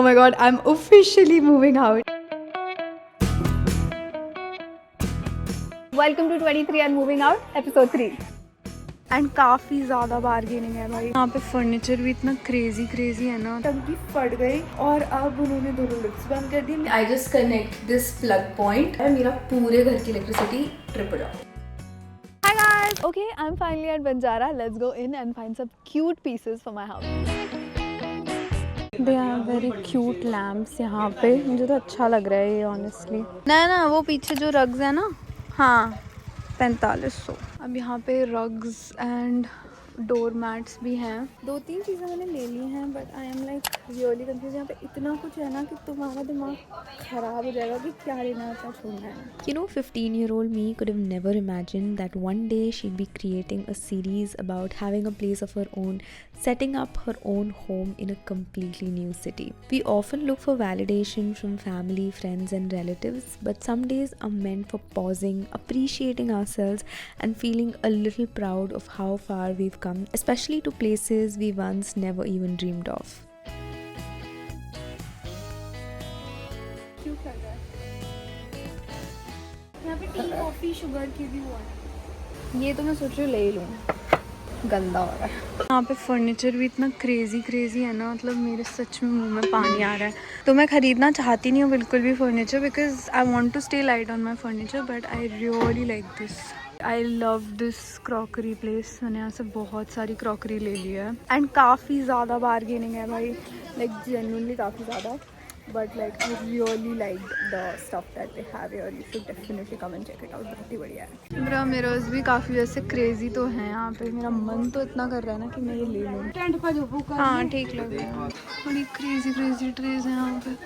my god, I'm officially moving out. Welcome to 23 and moving out, episode 3. And काफ़ी ज़्यादा bargaining है भाई। यहाँ पे फर्नीचर भी इतना क्रेजी है ना। टंकी फट गई और अब उन्होंने दोनों लिफ्ट्स बंद कर दी। I just connect this plug point और मेरा पूरे घर की इलेक्ट्रिसिटी ट्रिप हो जाती है। Hi guys! Okay, I'm finally at Banjara. Let's go in and find some cute pieces for my house. They are very cute lamps यहाँ पे, मुझे तो अच्छा लग रहा है ये ऑनेस्टली। ना वो पीछे जो रग्स है ना, हाँ 4500। अब यहाँ पे रग्स एंड डोर मैट्स भी हैं। 2-3 चीज़ें मैंने ले ली हैं but I am like really confuse. यहाँ पे इतना कुछ है ना कि तुम्हारा दिमाग ख़राब हो जाएगा कि क्या लेना है क्या छोड़ना है। You know, 15-year-old me could have never imagined that one day she'd be creating a series about having a place of her own, setting up her own home in a completely new city. We often look for validation from family, friends and relatives, but some days are meant for pausing, appreciating ourselves and feeling a little proud of how far we've come, especially to places we once never even dreamed of. Cute लग रहा है। यहाँ पे tea coffee sugar की भी हुआ है। ये तो मैं सोच रही हूँ ले ही लूँ, गंदा हो रहा है। यहाँ पे फर्नीचर भी इतना क्रेजी है ना, मतलब मेरे सच में मुंह में पानी आ रहा है। तो मैं ख़रीदना चाहती नहीं हूँ बिल्कुल भी furniture, because I want to stay light on my furniture, but I really like this. I love this crockery place. मैंने यहाँ से बहुत सारी क्रॉकरी ले ली है एंड काफ़ी ज़्यादा बार्गेनिंग है भाई, लाइक जेन्युइनली काफ़ी ज़्यादा। But like I really liked the stuff that they have here. You should definitely come and check it out. बहुत ही बढ़िया है। मेरा मिरर्स भी काफ़ी वैसे क्रेजी तो हैं यहाँ पे। मेरा मन तो इतना कर रहा है ना कि मैं ये ले लूँ। टेंट का जो बुक है, हाँ ठीक लग रहा है। बड़ी क्रेजी ट्रेज है यहाँ पे।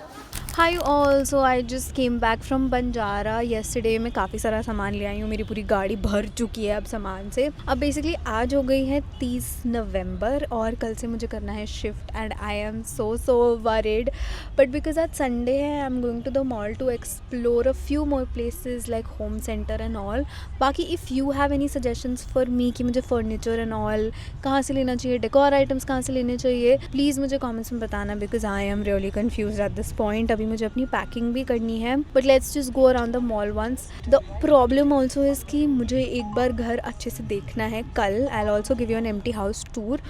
Hi all, so I just came back from Banjara yesterday. मैं काफ़ी सारा सामान ले आई हूँ, मेरी पूरी गाड़ी भर चुकी है अब सामान से। अब बेसिकली आज हो गई है 30 नवंबर और कल से मुझे करना है shift and I am so worried, but because आज संडे है I am going to the mall to explore a few more places like Home Centre and all. बाकी if you have any suggestions for me कि मुझे furniture and all कहाँ से लेना चाहिए, decor items कहाँ से लेने चाहिए, प्लीज़ मुझे कॉमेंट्स में बताना, because I am really confuse at this point. मुझे अपनी पैकिंग भी करनी है, but let's just go around the mall once. The problem also is कि मुझे एक बार घर अच्छे से देखना है कल। I also give you an empty house tour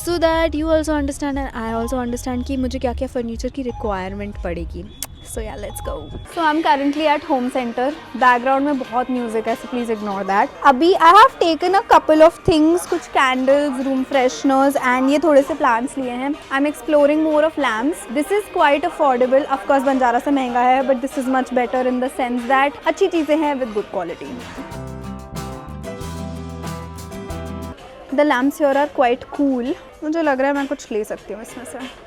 so that you also understand and I also understand कि मुझे क्या क्या फर्नीचर की रिक्वायरमेंट पड़ेगी। So yeah, let's go. So I'm currently at home center. Background में बहुत music है, so please ignore that. अभी I have taken a couple of things, कुछ candles, room fresheners and ये थोड़े से plants लिए हैं. I'm exploring more of lamps. This is quite affordable. Of course Banjara से महंगा है, but this is much better in the sense that अच्छी चीज़ें हैं with good quality. The lamps here are quite cool. मुझे लग रहा है मैं कुछ ले सकती हूँ इसमें से.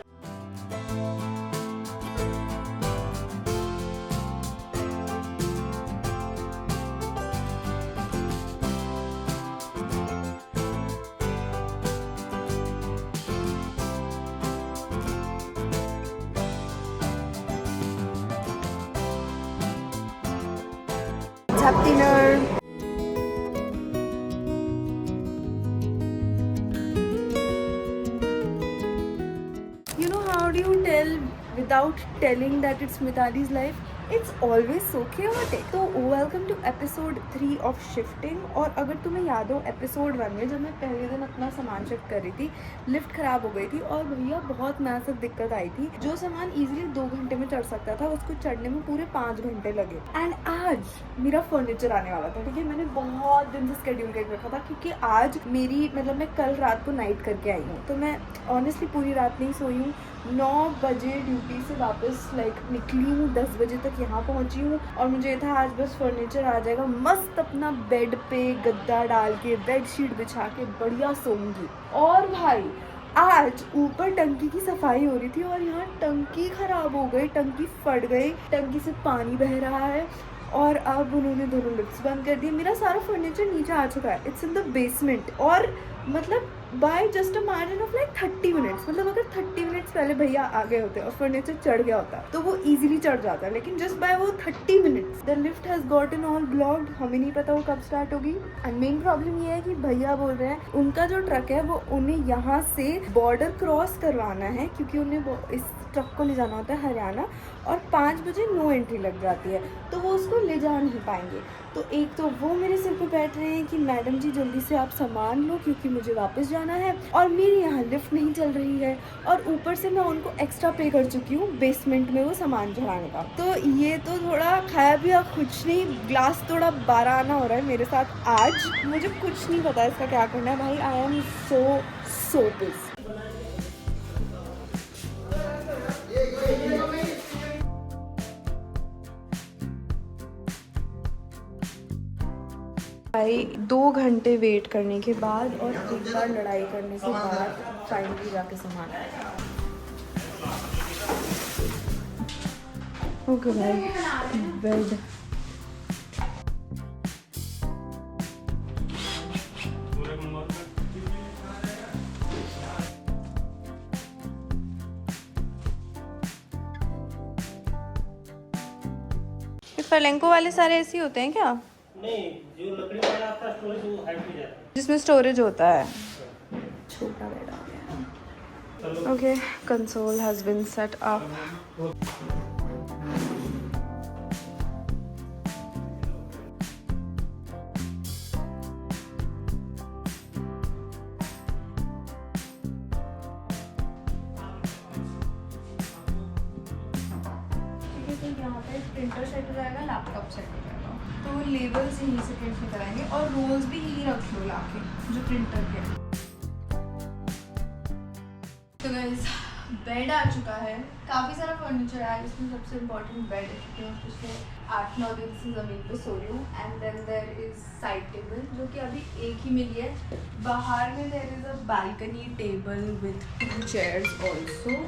Have dinner. You know how do you tell without telling that it's Mitali's life? It's always so chaotic. तो welcome to episode 3 of shifting. और अगर तुम्हें याद हो एपिसोड 1 में जब मैं पहले दिन अपना सामान शिफ्ट कर रही थी, लिफ्ट ख़राब हो गई थी और भैया बहुत मैसिव दिक्कत आई थी। जो सामान इजीली 2 घंटे में चढ़ सकता था उसको चढ़ने में पूरे 5 घंटे लगे। एंड आज मेरा फर्नीचर आने वाला था, ठीक है। मैंने बहुत दिन से स्केड्यूल करके रखा था क्योंकि आज मेरी मतलब मैं कल रात को नाइट करके आई हूँ, तो मैं ऑनेस्टली पूरी रात नहीं सोई हूँ। 9 बजे ड्यूटी से वापस निकली हूँ, 10 बजे तक यहाँ पहुँची हूँ और मुझे था आज बस फर्नीचर आ जाएगा, मस्त अपना बेड पे गद्दा डाल के बेडशीट बिछा के बढ़िया सोऊंगी। और भाई आज ऊपर टंकी की सफाई हो रही थी और यहाँ टंकी ख़राब हो गई, टंकी फट गई, टंकी से पानी बह रहा है और अब उन्होंने दोनों लिफ्ट्स बंद कर दिए। मेरा सारा फर्नीचर नीचे आ चुका है, इट्स इन द बेसमेंट। और मतलब by just a margin of like 30 minutes. मतलब अगर 30 मिनट्स पहले भैया आ गए होते और फर्नीचर चढ़ गया होता तो वो इजीली चढ़ जाता, लेकिन जस्ट बाय वो 30 minutes the lift has gotten all blocked. हमें नहीं पता वो कब स्टार्ट होगी। एंड मेन प्रॉब्लम ये है कि भैया बोल रहे हैं उनका जो ट्रक है वो उन्हें यहाँ से बॉर्डर क्रॉस करवाना है, क्योंकि उन्हें इस ट्रक को ले जाना होता है हरियाणा, और 5 बजे नो एंट्री लग जाती है, तो वो उसको ले जा नहीं पाएंगे। तो एक तो वो मेरे सिर पे बैठ रहे हैं कि मैडम जी जल्दी से आप सामान लो क्योंकि मुझे वापस जाना है, और मेरी यहाँ लिफ्ट नहीं चल रही है, और ऊपर से मैं उनको एक्स्ट्रा पे कर चुकी हूँ बेसमेंट में वो सामान चढ़ाने का। तो ये तो थोड़ा खाया पिया कुछ नहीं, ग्लास थोड़ा 12 आना हो रहा है मेरे साथ आज। मुझे कुछ नहीं पता इसका क्या करना है भाई। आई एम सो पिस्ड। भाई 2 घंटे वेट करने के बाद और एक बार लड़ाई करने के बाद फाइनली जाके सामान आया। ओके भाई, बेड। फर्लेंको वाले सारे ऐसे ही होते हैं क्या? नहीं, जो लकड़ी वाला आपका स्टोरेज वो हाइट में जाता है। जिसमें स्टोरेज होता है। छोटा बेड आ गया। Okay, console has been set up. यहाँ पे प्रिंटर सेट हो जाएगा, लैपटॉप सेट हो जाएगा, तो लेबल्स यहीं से प्रिंट नहीं कराएंगे, और रोल्स भी यहीं रख लो लाके जो प्रिंटर के। तो गाइस बेड आ चुका है, काफ़ी सारा फर्नीचर आया, जिसमें सबसे इम्पोर्टेंट बेड है क्योंकि मैं पिछले 8-9 दिन से ज़मीन पे सो रही हूँ। And then there is side table जो कि अभी एक ही मिली है। बाहर में there is a balcony table with 2 chairs also.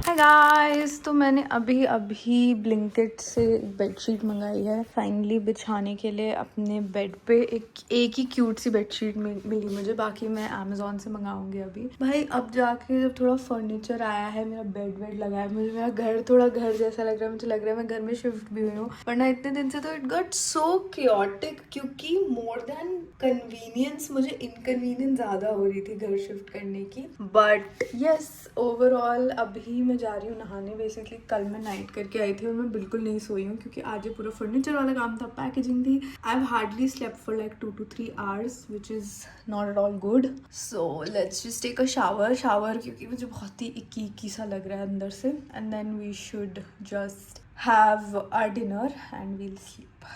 Hi guys, तो मैंने अभी ब्लिंकिट से बेडशीट मंगाई है फाइनली बिछाने के लिए अपने बेड पे। एक ही क्यूट सी बेडशीट मिली मुझे, बाकी मैं अमेज़ॉन से मंगाऊंगी अभी। भाई अब जाके जब थोड़ा फर्नीचर आया है, मेरा बेड वेड लगा है, मुझे मेरा घर थोड़ा घर जैसा लग रहा है। मुझे लग रहा है मैं घर में शिफ्ट भी हुई हूँ, वरना इतने दिन से तो इट गॉट सो क्योटिक, क्योंकि मोर देन कन्वीनियंस मुझे इनकन्वीनियंस ज़्यादा हो रही थी घर शिफ्ट करने की। बट यस, ओवरऑल अभी मैं जा रही हूँ नहाने। बेसिकली कल मैं नाइट करके आई थी और मैं बिल्कुल नहीं सोई हूँ क्योंकि आज ये पूरा फर्नीचर वाला काम था, पैकेजिंग थी। I have hardly slept for like 2 to 3 hours which is not at all good. So let's just take a shower क्योंकि मुझे बहुत ही इक्की सा लग रहा है अंदर से, and then we should just have our dinner and we'll sleep.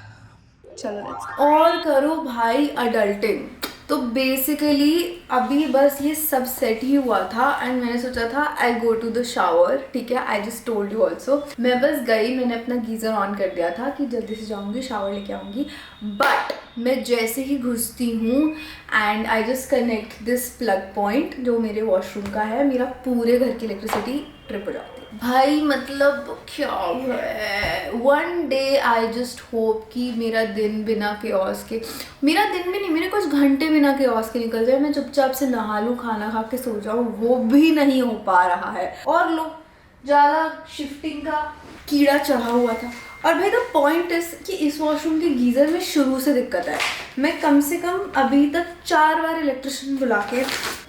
चलो लेट्स। और करो भाई अडल्टिंग। तो बेसिकली अभी बस ये सब सेट ही हुआ था एंड मैंने सोचा था आई गो टू द शावर, ठीक है। I just told you also, मैं बस गई, मैंने अपना गीज़र ऑन कर दिया था कि जल्दी से जाऊंगी शावर लेके आऊंगी। बट मैं जैसे ही घुसती हूँ and I just connect this plug point जो मेरे वॉशरूम का है, मेरा पूरे घर की इलेक्ट्रिसिटी ट्रिप हो जाती है भाई। मतलब क्या है, one day I just hope कि मेरा दिन बिना केओस के, मेरा दिन भी नहीं, मेरे कुछ घंटे बिना केओस के निकल जाए, मैं चुपचाप से नहा लूँ, खाना खा के सो जाऊँ, वो भी नहीं हो पा रहा है। और लोग ज़्यादा शिफ्टिंग का कीड़ा चढ़ा हुआ था। और भाई द पॉइंट इज कि इस वॉशरूम के गीज़र में शुरू से दिक्कत है। मैं कम से कम अभी तक 4 बार इलेक्ट्रिशियन बुला के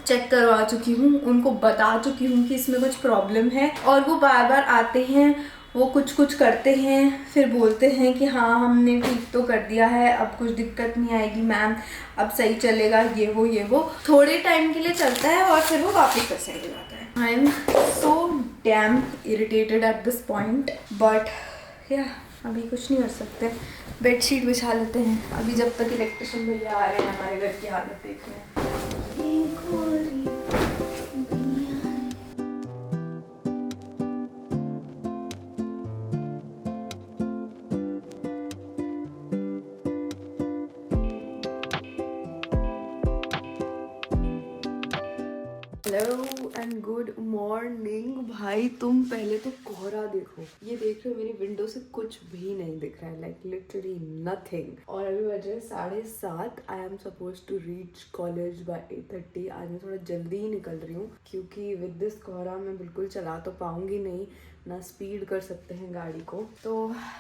चेक करवा चुकी हूँ, उनको बता चुकी हूँ कि इसमें कुछ प्रॉब्लम है, और वो बार बार आते हैं, वो कुछ करते हैं, फिर बोलते हैं कि हाँ हमने ठीक तो कर दिया है, अब कुछ दिक्कत नहीं आएगी मैम, अब सही चलेगा, ये वो थोड़े टाइम के लिए चलता है और फिर वो वापस वैसे हो जाता है। I am so damn irritated eight this point, but या अभी कुछ नहीं कर सकते। बेडशीट बिछा लेते हैं अभी, जब तक इलेक्ट्रिशियन भैया आ रहे हैं। हमारे घर की हालत देख रहे हैं। हेलो एंड गुड मॉर्निंग भाई, तुम पहले तो कोहरा देखो। ये देख रहे हो, मेरी विंडो से कुछ भी नहीं दिख रहा है, लाइक लिटरली नथिंग। और अभी बजे 7:30। I am suppose to reach college by 8:30। आज मैं थोड़ा जल्दी ही निकल रही हूँ क्योंकि विद दिस कोहरा मैं बिल्कुल चला तो पाऊंगी नहीं, ना स्पीड कर सकते हैं गाड़ी को। तो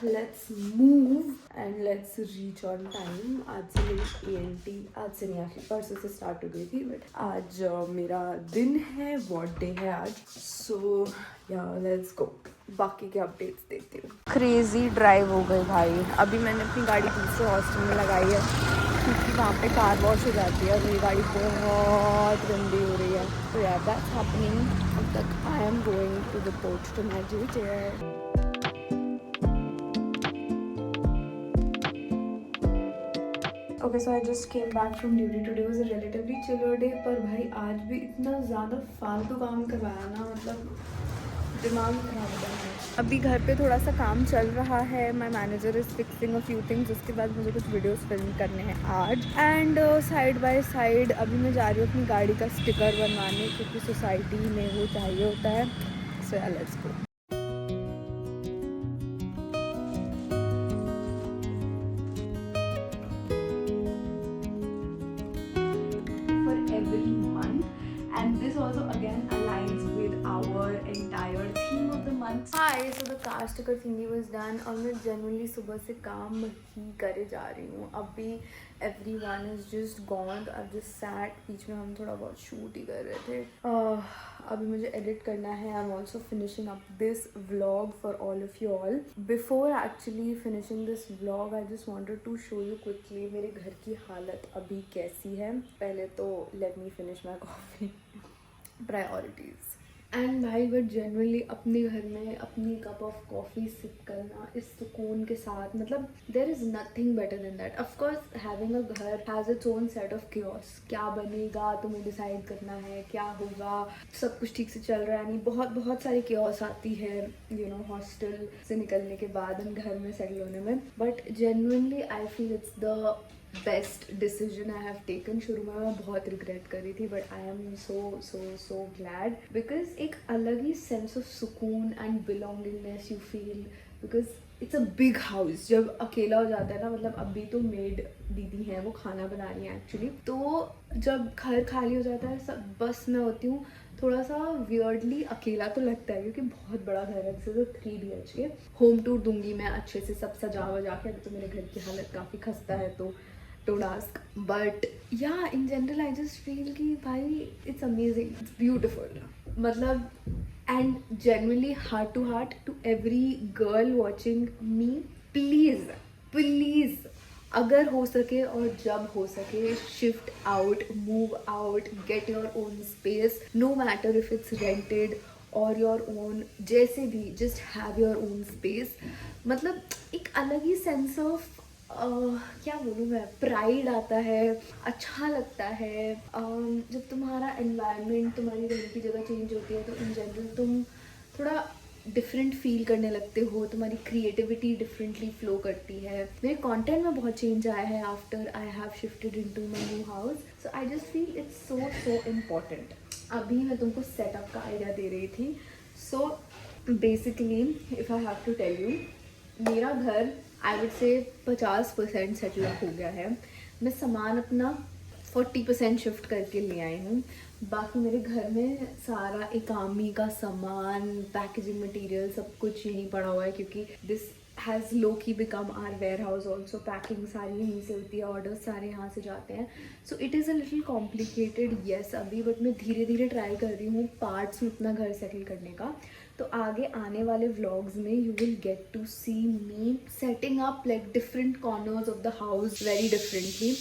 let's move and let's reach on time. आज से मेरी ENT, आज से नहीं, आखिर परसों से स्टार्ट हो गई थी, बट आज मेरा दिन है, वॉट डे है आज। सो या लेट्स गो, बाकी के अपडेट्स देखती हूँ। क्रेजी ड्राइव हो गई भाई। अभी मैंने अपनी गाड़ी दूसरे हॉस्टल में लगाई है क्योंकि वहाँ पे कार वॉश हो जाती है और मेरी गाड़ी बहुत गंदी हो रही है। तो यार दैट्स हैपनिंग। अब तक I am going to the port to my duty. Okay, so I just came back from duty. Today was a relatively chiller day, पर भाई आज भी इतना ज़्यादा फालतू काम करवाया ना, मतलब दिमाग खराब हो गया है। अभी घर पे थोड़ा सा काम चल रहा है। My manager is fixing a few things. उसके बाद मुझे कुछ वीडियोस फिल्म करने हैं आज। एंड साइड बाय साइड अभी मैं जा रही हूँ अपनी गाड़ी का स्टिकर बनवाने क्योंकि सोसाइटी में वो चाहिए होता है। So let's go. For every month, and this also again aligns with our entire theme of the month. Hi, so the car sticker thingy was done और मैं genuinely सुबह से काम ही करे जा रही हूँ। अभी everyone is just gone, तो I've just sat। बीच में हम थोड़ा बहुत शूट ही कर रहे थे। अभी मुझे एडिट करना है। I'm also finishing up this vlog for all of you all. Before actually finishing this vlog, I just wanted to show you quickly मेरे घर की हालत अभी कैसी है। पहले तो let me finish my coffee. Priorities. And भाई बट जनरली अपने घर में अपनी कप ऑफ कॉफ़ी सिप करना इस सुकून के साथ, मतलब there is nothing better than that. Of course having a घर has its own set of chaos. क्या बनेगा तुम्हें डिसाइड करना है, क्या होगा, सब कुछ ठीक से चल रहा है नहीं, बहुत सारी क्योस आती है यू नो हॉस्टल से निकलने के बाद हम घर में सेटल होने में। But genuinely I feel it's the best decision I have taken. शुरू में मैं बहुत रिग्रेट कर रही थी, but I am so glad because एक अलग ही सेंस ऑफ सुकून and belongingness you feel, because it's a big house. जब अकेला हो जाता है ना, मतलब अभी तो मेड दीदी हैं, वो खाना बना रही हैं एक्चुअली, तो जब घर खाली हो जाता है, सब बस मैं होती हूँ, थोड़ा सा वियर्डली अकेला तो लगता है क्योंकि बहुत बड़ा घर है। जैसे तो 3 BHK होम टूर दूंगी मैं अच्छे से सब सजा वजा के। अभी तो मेरे घर की हालत काफ़ी खस्ता है, तो don't ask, but yeah, in general I just feel कि भाई it's amazing, it's beautiful, मतलब and genuinely heart to heart to every girl watching me, please अगर हो सके और जब हो सके shift out, move out, get your own space, no matter if it's rented or your own, जैसे भी just have your own space। मतलब एक अलग ही sense of क्या बोलूँ मैं, प्राइड आता है, अच्छा लगता है। जब तुम्हारा एनवायरनमेंट, तुम्हारी रहने की जगह चेंज होती है तो इन जनरल तुम थोड़ा डिफरेंट फील करने लगते हो, तुम्हारी क्रिएटिविटी डिफरेंटली फ्लो करती है। मेरे कंटेंट में बहुत चेंज आया है after I have shifted into my new house. So I just feel it's so important. अभी मैं तुमको सेटअप का आइडिया दे रही थी। So basically if I have to tell you, मेरा घर आई वुड से 50% सेटल हो गया है। मैं सामान अपना 40% शिफ्ट करके ले आई हूँ। बाकी मेरे घर में सारा एकामी का सामान, पैकेजिंग मटेरियल सब कुछ यहीं पड़ा हुआ है क्योंकि this has low key become our warehouse also. Packing सारी यहीं से होती है, ऑर्डर्स सारे यहाँ से जाते हैं। So it is a little complicated yes अभी, बट मैं धीरे धीरे ट्राई कर रही हूँ पार्ट्स में अपना घर सेटल करने का। तो आगे आने वाले व्लॉग्स में you will get to see me setting up like different corners of the house very differently.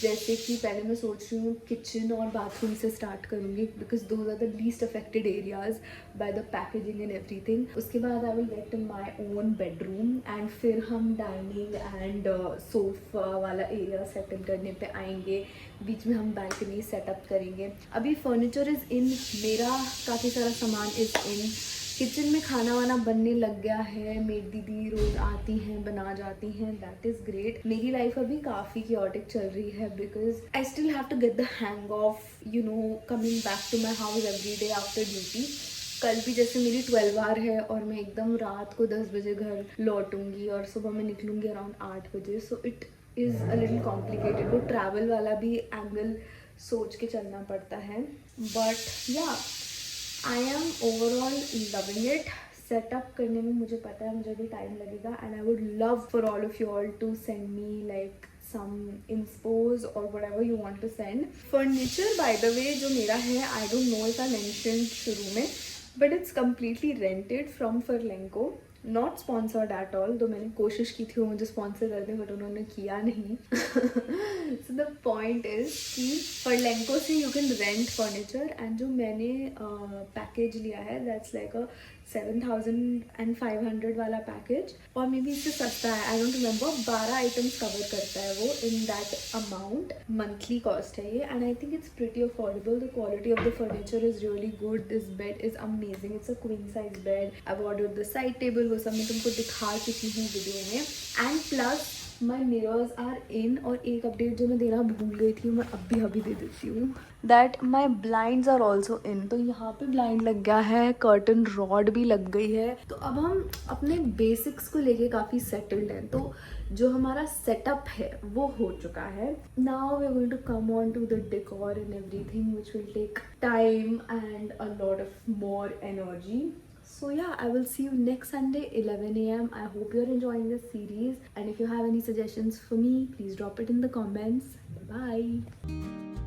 जैसे कि पहले मैं सोच रही हूँ किचन और बाथरूम से स्टार्ट करूँगी because those are the least affected areas by the packaging and everything. उसके बाद I will get my own bedroom and फिर हम डाइनिंग एंड सोफा वाला एरिया सेटल करने पे आएंगे। बीच में हम बैल्कनी सेटअप करेंगे। अभी फर्नीचर इज़ इन, मेरा काफ़ी सारा सामान इज़ इन। किचन में खाना वाना बनने लग गया है, मेरी दीदी रोज़ आती हैं बना जाती हैं, दैट इज़ ग्रेट। मेरी लाइफ अभी काफ़ी क्योटिक चल रही है because I still have to get the hang of you know coming back to my house every day after duty. कल भी जैसे मेरी 12 आवर है और मैं एकदम रात को 10 बजे घर लौटूंगी और सुबह मैं निकलूंगी अराउंड 8 बजे, so it is a little complicated. वो ट्रैवल वाला भी एंगल सोच के चलना पड़ता है, but yeah I am overall loving it. Setup करने में मुझे पता है मुझे भी टाइम लगेगा, and I would love for all of you all to send me like some inspos or whatever you want to send. Furniture by the way जो मेरा है, I don't know if I mentioned शुरू में, but it's completely rented from Furlenco. Not sponsored at all, तो मैंने कोशिश की थी वो मुझे स्पॉन्सर कर दें, बट उन्होंने किया नहीं। So the point is कि Furlenco से you can rent furniture, and जो मैंने पैकेज लिया है that's like a 7,500 वाला पैकेज, और मे बी इससे सस्ता है, I don't remember. 12 items cover करता है वो in that amount. Monthly cost है ये, and I think it's pretty affordable. The quality of the furniture is really good. This bed is amazing, it's a queen size bed. I ordered the side table, वो सब मैं तुमको दिखा चुकी हूँ video में। And plus my mirrors are in, और एक अपडेट जो मैं देना भूल गई थी मैं अभी दे देती हूँ, that my blinds are also in. तो यहाँ पे ब्लाइंड लग गया है, कर्टन रॉड भी लग गई है। तो अब हम अपने बेसिक्स को लेके काफ़ी सेटल्ड हैं, तो जो हमारा सेटअप है वो हो चुका है। Now we are going to come on to the decor and everything which will take time and a lot of more energy. So yeah, I will see you next Sunday 11 a.m. I hope you're enjoying this series, and if you have any suggestions for me, please drop it in the comments. Bye.